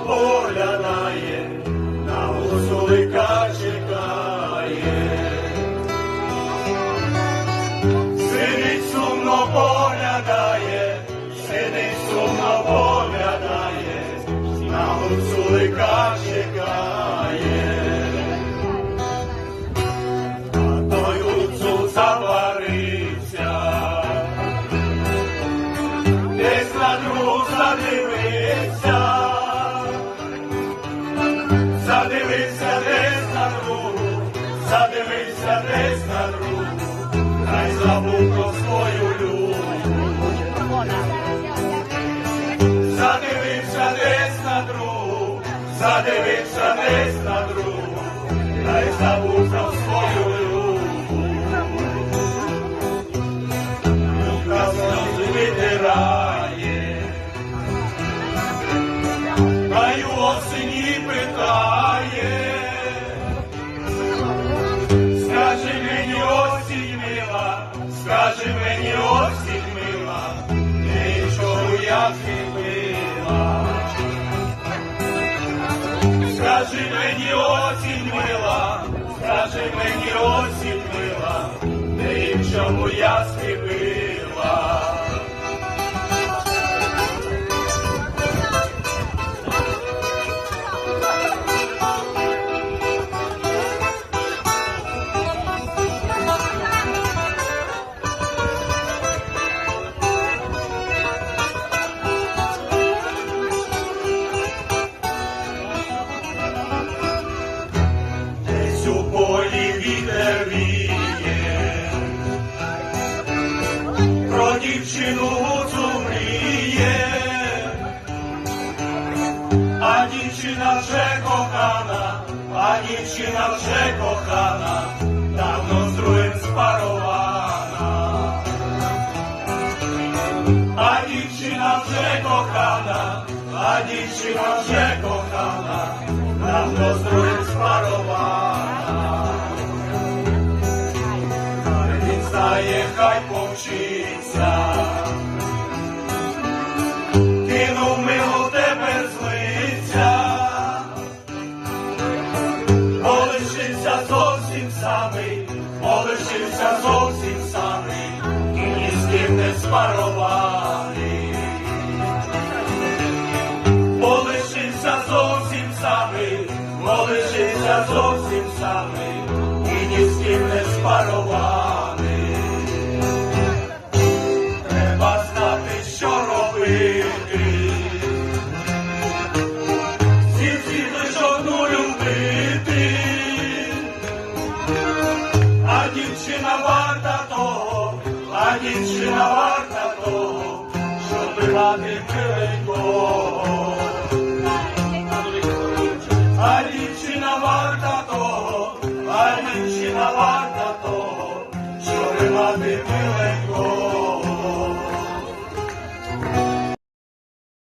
поглядає, на гуцулика чекає. Сидить сумно поглядає, сидить сумно поглядає, на гуцулика чекає. А той гуцул заварився, десь на другу задивився, задивився десь на другу, задивився десь на другу, та й забув про свою любов. Задивився десь на другу, задивився десь на другу, та й забув про свою любов. Люка сльози витирає, та й у осені питає. Скажи мені, осінь мила, скажи мені, осінь мила, нічого я зробила. Скажи мені, осінь мила, скажи мені, осінь мила, нічого я зробила. У полі вітер віє, про дівчину гуцул мріє, а дівчина вже кохана, а дівчина вже кохана, давно з другим спарована. А дівчина вже кохана, а дівчина вже кохана, давно з другим спарована. Він знає, хай повчиться, кинув милу, тепер злиться, полишився зовсім самий, полишився зовсім самий, і ні з ким не спарований. Полишився зовсім самий, полишився зовсім самий, і ні з ким не спарований.